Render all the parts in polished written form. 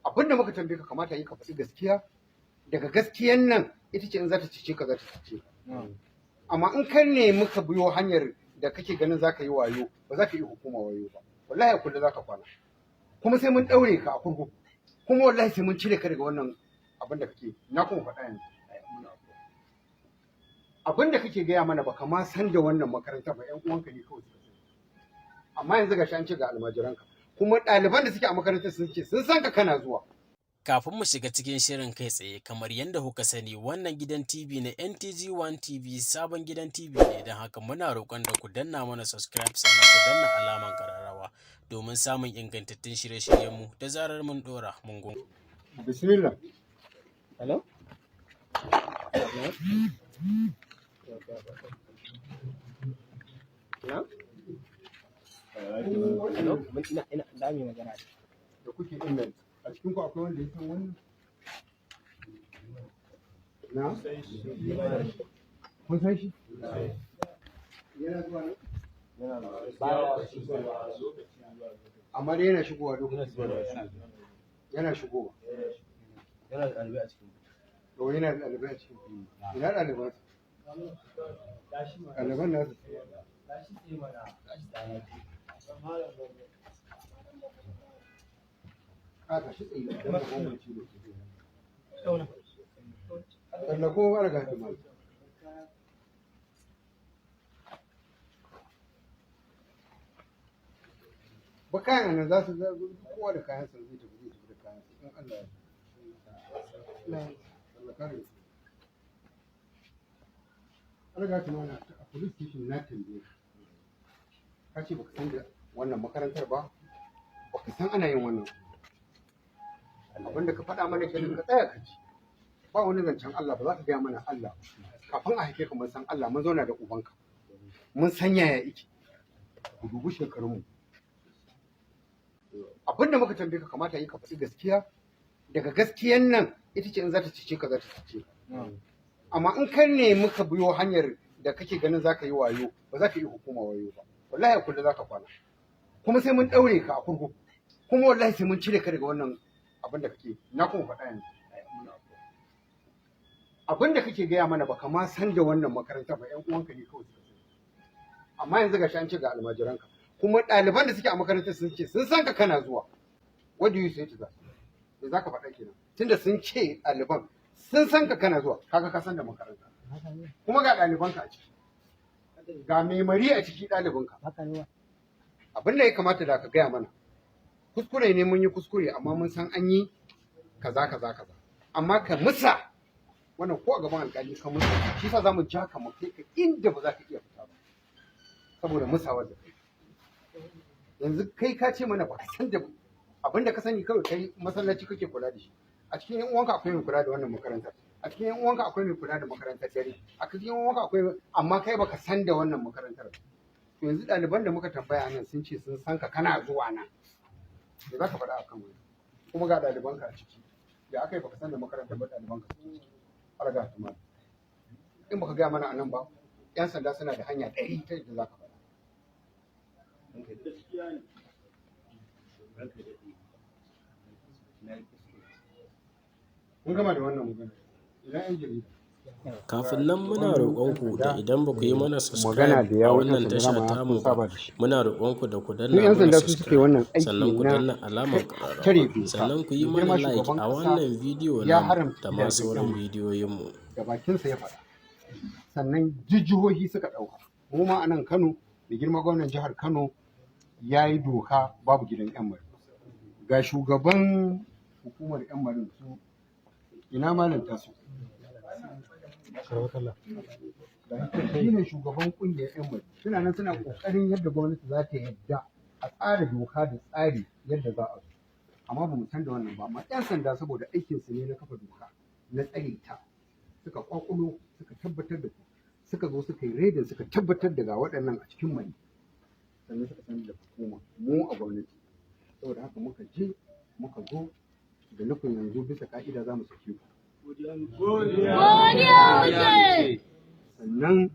abinda muka tambaye ka kamata yi ka faɗi gaskiya, daga gaskiyan nan ita ce in za ta cece ka za ta cece ka. Amma in kan ne muka biyo hanyar da kake ganin za ka yi wayo, ba za ka yi hukuma wayo ba, wallahi a kulle za ka kwana, kuma sai mun ɗaure ka a kurkuku, kuma wallahi sai mun cire ka daga wannan abin da kake. Na kuma faɗa yanzu abin da kake gaya mana baka ma san da wannan makaranta ba, ƴan uwanka ne kawai suka sani. Amma yanzu gashi an ce ga almajiranka, kuma ɗaliban da suke a makarantar sun ce sun san ka kana zuwa. Kafin mu shiga cikin shirin kai tsaye, kamar yadda kuka sani, wannan gidan TV na NTG1 TV sabon gidan TV ne, don haka muna roƙon da ku danna mana subscribe sannan ku danna alaman kararrawa domin samun ingantattun shirye-shiryenmu da zarar mun ɗora. Mun gungu. Bismillah. Hello? Hello? Ina da mai magana da kuke email a cikin ku akwai wanda ya san wannan? Na? Kun san shi? Yana zuwa nan? Amma dai yana shigowa lokacin. Yana shigowa. yana da ɗalibai a cikin To yana da ɗalibai a cikin. Ina ɗaliban? Ɗaliban nasu. A ka shi tsaye da kuma gwamnati da ke. Tsallako har ga himar. Ba kayan nan za su kowa da kayan sa zai tafi da kayan sa in Allah ya tsallaka. Har ga himar a police station na tambaye ka ce baka san da wannan makarantar ba, baka san ana yin wannan abinda ka faɗa mana kenan, ka tsaya ka ci. Ba wani zancen Allah, ba za ka gaya mana Allah. Kafin a haife ka mun san Allah, mun zauna da ubanka, mun san yaya yake. Ku dubi shekarunmu. Abinda muka tambaye ka kamata yi ka faɗi gaskiya, daga gaskiyan nan ita ce in za ta cece ka za ta cece ka. Amma in kan ne muka biyo hanyar da kake ganin za ka yi wayo, ba za ka yi hukuma wayo ba, wallahi a kulle za ka kwana, kuma sai mun ɗaure ka a kurkuku, kuma wallahi sai mun cire ka daga wannan abin da kake. Na kuma faɗa yanzu abin da kake gaya mana baka ma san da wannan makaranta ba, ƴan uwanka ne kawai suka sani. Amma yanzu gashi an ce ga almajiranka, kuma ɗaliban da suke a makarantar sun ce sun san ka kana zuwa. What do you say to that? Me za ka faɗa kenan? Tunda sun ce ɗaliban sun san ka kana zuwa, kaga ka san da makaranta, kuma ga ɗalibanka a ciki, ga mai mari a ciki ɗalibinka. Abin da ya kamata da ka gaya mana, kuskure ne, mun yi kuskure, amma mun san an yi kaza kaza kaza, amma ka musa wannan ko a gaban alƙali ka musa, shi sa za mu ja ka mu kai ka inda ba za ka iya fita ba saboda musawar da kai. Yanzu kai ka ce mana ba ka san da abin da ka sani, kawai kai masallaci kake kula da shi. A cikin yan uwanka akwai mai kula da wannan makarantar, a cikin yan uwanka akwai mai kula da makarantar dare, a cikin yan uwanka akwai, amma kai baka san da wannan makarantar. Yanzu ɗaliban da muka tambaya nan sun ce sun san ka kana zuwa nan, da za ka faɗa a kan wani, kuma ga ɗalibanka a ciki, da aka yi baka san da makarantar ba ɗalibanka har ga tuma. In baka gaya mana a nan ba, 'yan sanda suna da hanya 100 ta yadda za ka faɗa. Kun gama da wannan magana, ina 'yan jarida. Kafin nan muna roƙonku da idan ba ku yi mana subscribe a wannan tasha tamu ba, muna roƙonku da ku danna mana subscribe sannan ku danna alamar ƙararrawa, sannan ku yi mana like a wannan bidiyo namu da ma sauran bidiyoyinmu. Da bakinsa ya faɗa, sannan jihohi suka ɗauka. Mu ma a nan Kano, da girma gwamnan jihar Kano ya yi doka babu gidan 'yan mari. Ga shugaban hukumar 'yan marin su ina malam tasu, shi ne shugaban kungiyar 'yan mari, suna nan suna kokarin yadda gwamnati za ta yadda a tsara doka da tsari yadda za a zo, amma ba mu san da wannan ba. Amma 'yan sanda saboda aikin su ne na kafa doka na tsare ta, suka kwakulo suka tabbatar da suka zo suka yi redin suka tabbatar da ga waɗannan a cikin mai, sannan suka sanar da hukuma mu a gwamnati. Saboda haka muka je muka zo da nufin yanzu bisa ka'ida za mu sake ku. Sannan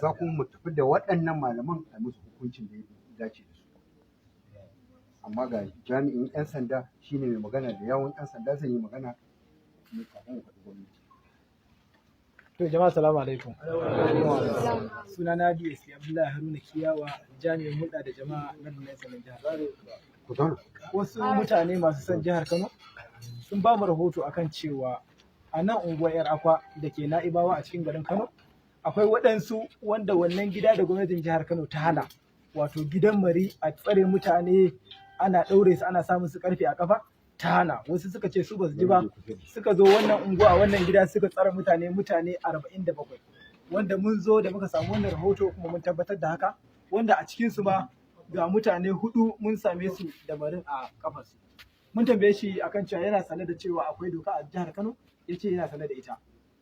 za kuma mu tafi da waɗannan malaman a musu hukuncin da ya dace da su. amma ga jami'in 'yan sanda shine mai magana da yawon 'yan sanda zai yi magana ne kafin faɗi gwamnati. To jama'a salamu alaikum. Sunana DSP Abdullahi Haruna Kiyawa, jami'in hulɗa da jama'a na Rundunar Sanin Jihar. Wasu mutane masu son jihar Kano sun ba mu rahoto akan cewa a nan unguwar 'Yar Akwa da ke Na'ibawa a cikin garin Kano akwai waɗansu wanda wannan gida da gwamnatin jihar Kano ta hana, wato gidan mari a tsare mutane ana ɗaure su ana samun su karfe a kafa ta hana. Wasu suka ce su ba su ji ba, suka zo wannan unguwa a wannan gida suka tsare mutane 47, wanda mun zo da muka samu wannan rahoto kuma mun tabbatar da haka, wanda a cikin su ma ga mutane 4 mun same su da marin a kafarsu. Mun tambaye shi akan cewa yana sane da cewa akwai doka a jihar Kano, ya ce yana sane da ita,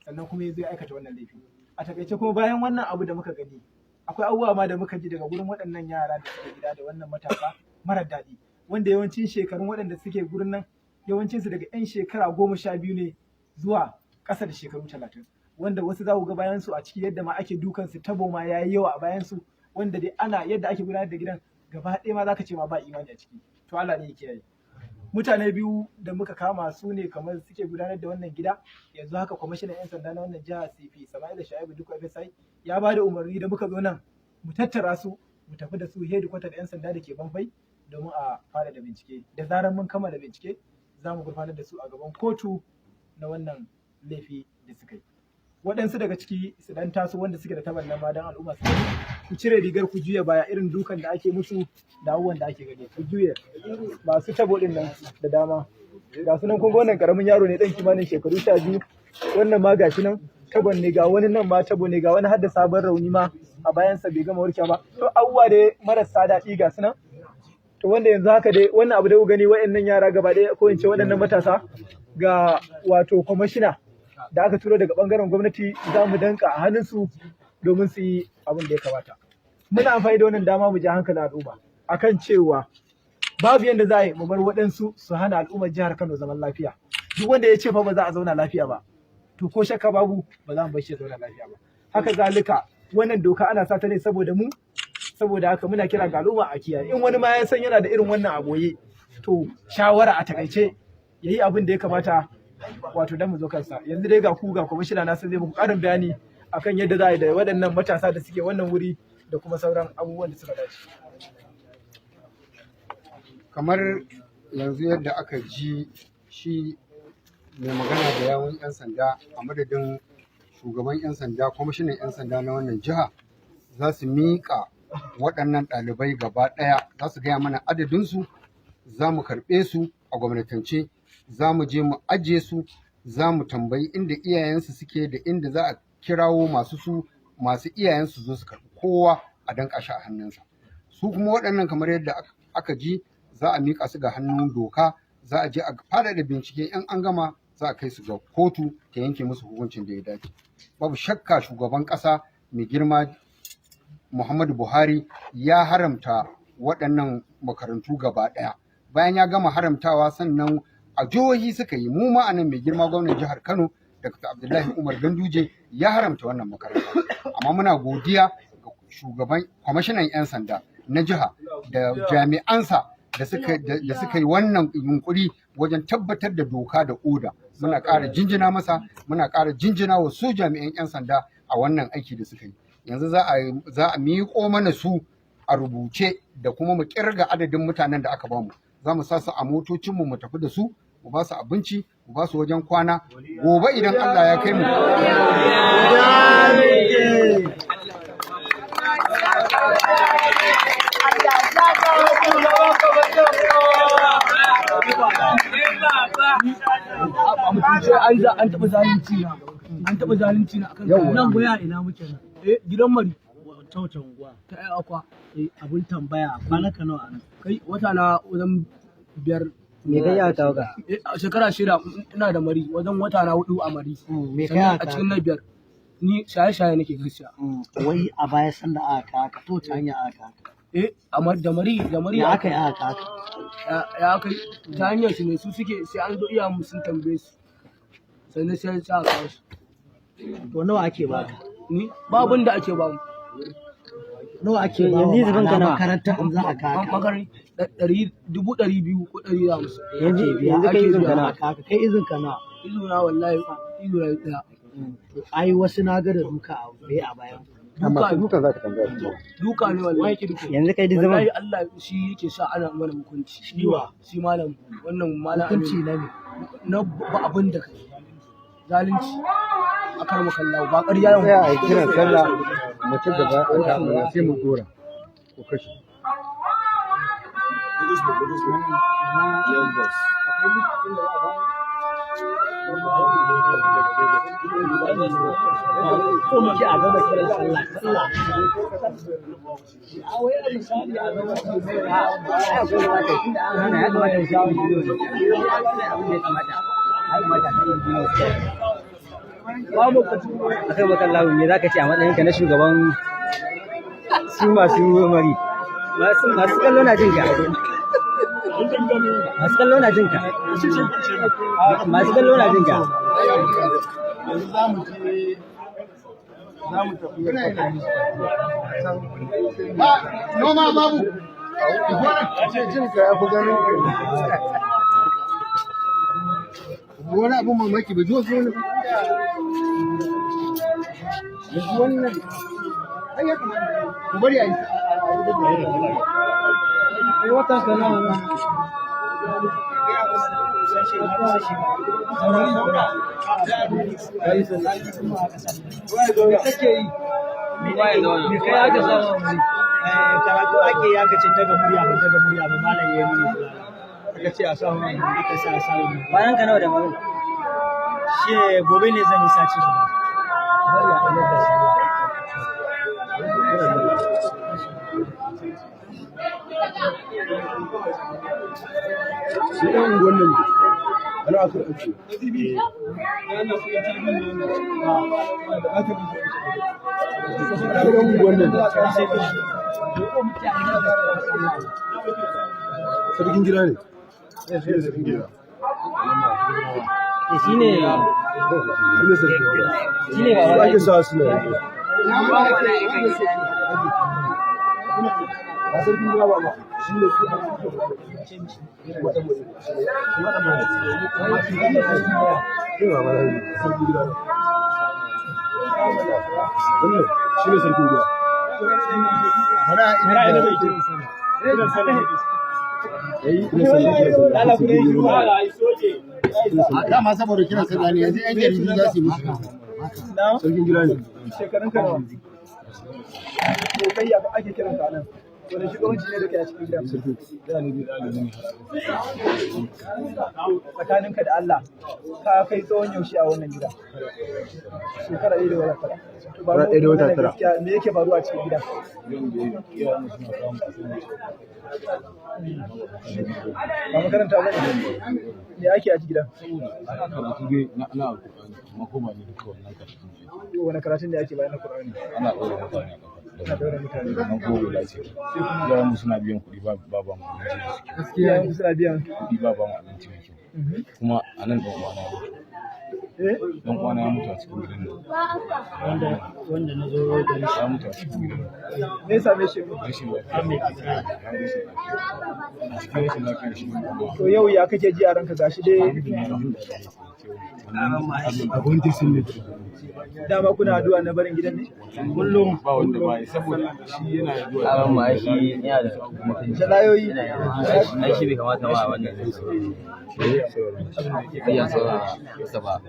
sannan kuma ya zo ya aikata wannan laifi. A takaice kuma bayan wannan abu da muka gani akwai abubuwa ma da muka ji daga gurin waɗannan yara da suke gida da wannan matasa marar daɗi, wanda yawancin shekarun waɗanda suke gurin nan yawancinsu daga 'yan shekara 12 ne zuwa ƙasa da shekaru 30, wanda wasu za ku ga bayansu a ciki yadda ma ake dukansu, tabo ma ya yi yawa a bayansu, wanda dai ana yadda ake gudanar da gidan gaba ɗaya ma za ka ce ma ba imani a ciki. To Allah ne ya kiyaye. Mutane biyu da muka kama su ne kamar suke gudanar da wannan gida. Yanzu haka kwamishinan 'yan sanda na wannan jiha CP Sama'ila Shaibu Dukku FSI ya ba da umarni da muka zo nan mu tattara su mu tafi da su hedikwatar 'yan sanda da ke Bamfai domin a fara da bincike. Da zarar mun kammala bincike za mu gurfanar da su a gaban kotu na wannan laifi da suka yi. Waɗansu daga ciki su dan taso wanda suke da tabannan ma dan al'umma su ku cire rigar ku juya baya irin dukan da ake musu da abubuwan da ake gani, ku juya masu tabo din nan da dama. Ga su nan kun ga wannan karamin yaro ne dan kimanin shekaru 12, wannan ma gashi nan tabon ne, ga wani nan ma tabo ne, ga wani har da sabon rauni ma a bayansa bai gama warkewa ba. To abubuwa dai marasa daɗi ga su nan. To wanda yanzu haka dai wannan abu da ku gani waɗannan yara gaba ɗaya ko in ce waɗannan matasa ga wato kwamishina da aka turo daga bangaren gwamnati za mu danka a hannunsu domin su yi abin da ya kamata. Muna amfani da wannan dama mu ji hankalin al'umma akan cewa babu yadda za a yi mu bar waɗansu su hana al'ummar jihar Kano zaman lafiya. Duk wanda ya ce fa ba za a zauna lafiya ba, to ko shakka babu ba za mu bar shi ya zauna lafiya ba. Haka zalika wannan doka ana sa ta ne saboda mu, saboda haka muna kira ga al'umma a kiyaye. In wani ma ya san yana da irin wannan aboye, to shawara a takaice yayi abin da ya kamata, wato dan mu zo kansa. Yanzu dai ga ku ga kwamishina na sun zai muku ƙarin bayani akan yadda za a yi da waɗannan matasa da suke wannan wuri da kuma sauran abubuwan da suka dace. Kamar yanzu yadda aka ji shi mai magana da yawun 'yan sanda a madadin shugaban 'yan sanda, kwamishinan 'yan sanda na wannan jiha za su miƙa waɗannan ɗalibai gaba ɗaya, za su gaya mana adadinsu, za mu karɓe su a gwamnatance, za mu je mu ajiye su, za mu tambayi inda iyayensu suke da inda za a kirawo masu iyayensu zo su karɓi kowa a danƙa shi a hannunsa. Su kuma waɗannan kamar yadda aka ji za a miƙa su ga hannun doka, za a je a faɗaɗa bincike, in an gama za a kai su ga kotu ta yanke musu hukuncin da ya dace. Babu shakka shugaban ƙasa mai girma Muhammadu Buhari ya haramta waɗannan makarantu gaba ɗaya. Bayan ya gama haramtawa sannan a jihohi suka yi, mu ma anan mai girma gwamnan jihar Kano Dr. Abdullahi Umar Ganduje ya haramta wannan makaranta. Amma muna godiya ga shugaban kwamishinan 'yan sanda na jiha da jami'ansa da suka yi wannan yunkuri wajen tabbatar da doka da oda. Muna ƙara jinjina masa, muna ƙara jinjina wa su jami'an 'yan sanda a wannan aiki da suka yi. Yanzu za a miƙo mana su a rubuce da kuma mu ƙirga adadin mutanen da aka bamu. Za mu sa su a motocinmu mu tafi da su, mu ba su abinci, mu ba su wajen kwana. Gobe idan Allah ya kai mu. An taɓa zalunci na akan nan goya ina muke nan. Gidan mari ta wata unguwa ta ai akwa. Abun tambaya kwana ka nawa anan? Kai wata na wajen 5. Me kai ya tawaga? Shekara 6 ina da mari, wajen wata na 4 a mari. Me kai ya a cikin na 5 ni shaye-shaye nake gaskiya. Wai a baya sanda aka ka to ta hanya aka amma da mari ya aka yi aka ya kai ta hanyar su ne, su suke sai an zo iya mu sun tambaye su sannan sai sa ka su. to nawa ake ba Ni ba abin da ake ba mu. nawa ake ba yanzu zubin ka nawa makaranta in za a kaka makari 200,000 ko 150 yanzu kai izin ka nawa kai izin ka nawa izuna wallahi izuna ɗaya. ai wasu na ga da duka a bai a bayan amma ka duka za ka tambaya duka ne wallahi yanzu kai duk zaman wallahi Allah shi yake sa ana mana hukunci shi malam wannan malam hukunci na ne na ba abin da kai zalunci a karma kallawa ba ƙarya yau sai a yi kiran sallah mu ci gaba da sai mu dora ko kashi so muke a gaba kiran sallah a wai a misali a gaba akai bakan lawo me zaka ce a matsayinka na shugaban su masu mari masu kallo na jin ka masu kallo na jin ka masu kallo na jin ka noma babu jin ka ya fi ganin wani abin mamaki ba zuwa zuwa yanzu wannan ai ya kamata ku bari a yi ai watan ka nawa na karatu ake ya kace daga murya ba malam ya yi aka ce a samu aka sa samu bayan ka nawa da maro shi gobe ne zan yi saci guda bari a ɗanar da shi shi ɗan wannan ana aka ɗauke sarkin gida ne sarkin gida shine ba ake sa su ne ba sarkin gida ba shi ne su shi ne sarkin gida dama saboda kiran sallah ne yanzu yan jaridu za su yi musu sarkin gida ne shekarun ka nawa ko kai ya ake kiran ka nan wani shugabanci ne da kai a cikin gidan tsakaninka da Allah ka kai tsawon yaushe a wannan gida shekara ɗaya da wata tara Shekara ɗaya da wata tara. me yake faruwa a cikin gida ba makaranta ba ne me ake a gidan wani karatun da ake bayan na Qur'ani ana ɗaura mutane ana daura mutane nan gobe lafiya yaran mu suna biyan kuɗi ba ba mu abinci mai kyau gaskiya suna biyan kuɗi ba ba mu abinci mai kyau kuma a nan ɗan uwana ya mutu ɗan uwana ya mutu a cikin gidan nan wanda na zo da shi ya mutu a cikin gidan nan me yasa me shi rashin lafiya ya rashin lafiya a cikin rashin lafiya shi ne kuma to yau ya kake ji a ranka gashi dai abun da sun ne dama kuna addu'a na barin gidan ne kullum ba wanda ba ya saboda shi yana da zuwa aron ma shi yana da mutunci da layoyi ai shi bai kamata ma a wannan iya sa ba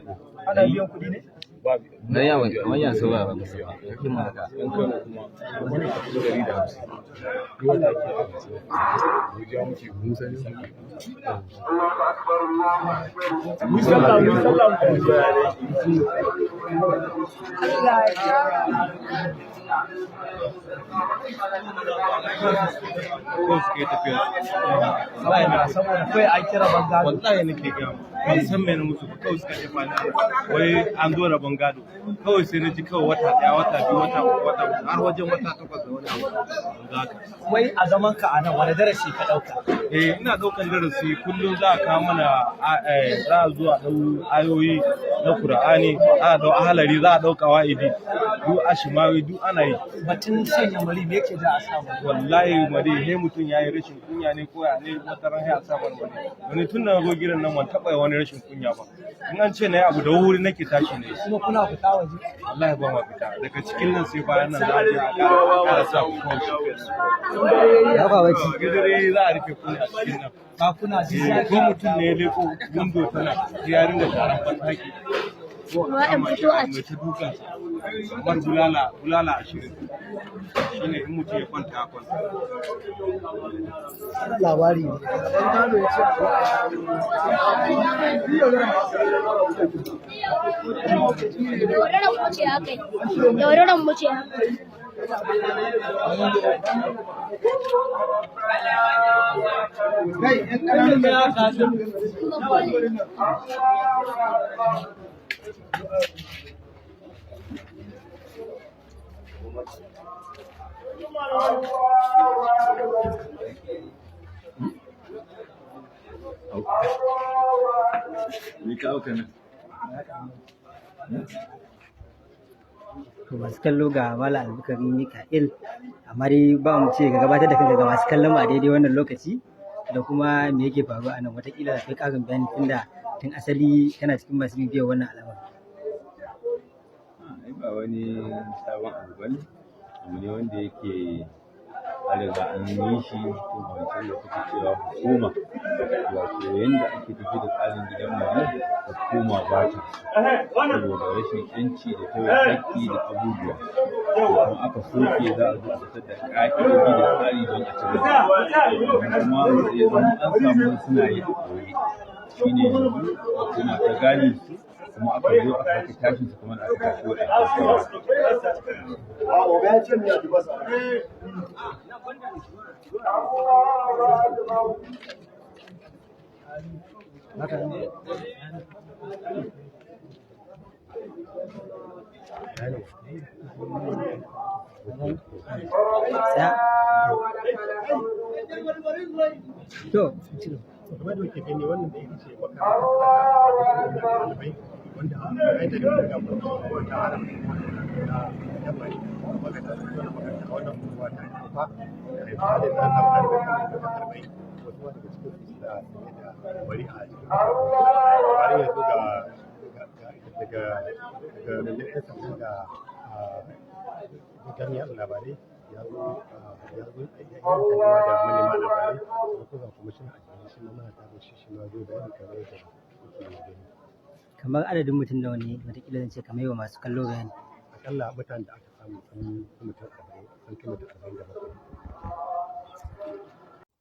ana biyan kuɗi ne na yawon kamar yan so ba ba ya fi maka ɗan kano kuma wani kasu 150 yau da ake guja muke musa ne saboda kai a kira banza wallahi nake gama ban san me na musu ba kawai suka jefa ni wai an zo rabon gado kawai sai na ji kawai wata ɗaya wata biyu wata uku wata uku har wajen wata 8 da wani abu yanzu haka. Wai a zaman ka a nan wani darasi ka ɗauka? Ina ɗaukan darasi kullum za a kawo mana za a zo a ɗau ayoyi na Kur'ani, za a ɗau ahalari, za a ɗau ƙawa'idi, duk ashimawi duk ana yi. Batun sanya mari me yake da a samu? Wallahi mari he mutum ya yi rashin kunya ne ko ya ne wata ran ya sa mari. Wani tun da na zo gidan nan ban taɓa wani rashin kunya ba. In an ce na yi abu da wuri nake tashi ne. Kuma kuna fita waje? Wallahi ba ma fita. Daga cikin nan sai bayan nan za a je a ƙara sa kuma shi fesu. Ya ba wace. Gidare za a rufe kuna a cikin nan. Ba kuna ji zafi? Ko mutum ne ya leko windo tana ya ringa sharan banɗaki. Mai ta dukan kamar bulala 20 shine in mutum ya kwanta a kwanta. labari ne. Yauraron mu ce haka. To masu kallo ga Malam Albukari Mika'il, amma dai ba mu ce ga gabatar da kanka ga masu kallon mu a daidai wannan lokaci da kuma me yake faruwa a nan, wataƙila da kai ƙarin bayani tun asali kana cikin masu bibiyar wannan al'amari. Ba wani sabon abu bane, abu ne wanda yake an riga an yi shi tun wancan lokaci cewa hukuma wato yanda ake tafi da tsarin gidan mari hukuma ba ta saboda rashin yanci da tauye haƙƙi da abubuwa kuma aka soke za a zo a fitar da ƙa'idoji da tsari don a ci gaba kuma sai zama an samu suna yi a koyi shine yanzu hukuma ta gane su kuma aka zo aka sake tashin su kuma aka tashi To, kamar da ke gani wannan da ita ce makarantar ɗalibai wanda a yi da daga wata haramta na yamari makaranta wannan kuma ta yi fa da ya fara da ɗalibai da ɗalibai wasu daga cikin su da bari a cikin har yanzu daga rundunar 'yan sanda da jami'an labarai ya zo ya yi kalma da manema labarai da kuma kwamishin a shi ma mana tare shi ma zo da yin kamar yadda kuke gani. kamar adadin mutum nawa ne wataƙila zan ce kamar yi wa masu kallo bayani. Akalla mutanen da aka samu sun kai mutum 47.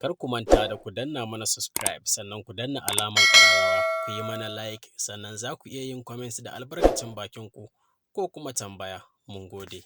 Kar ku manta da ku danna mana subscribe sannan ku danna alamar ƙararrawa ku yi mana like sannan za ku iya yin comments da albarkacin bakin ku ko kuma tambaya. Mun gode.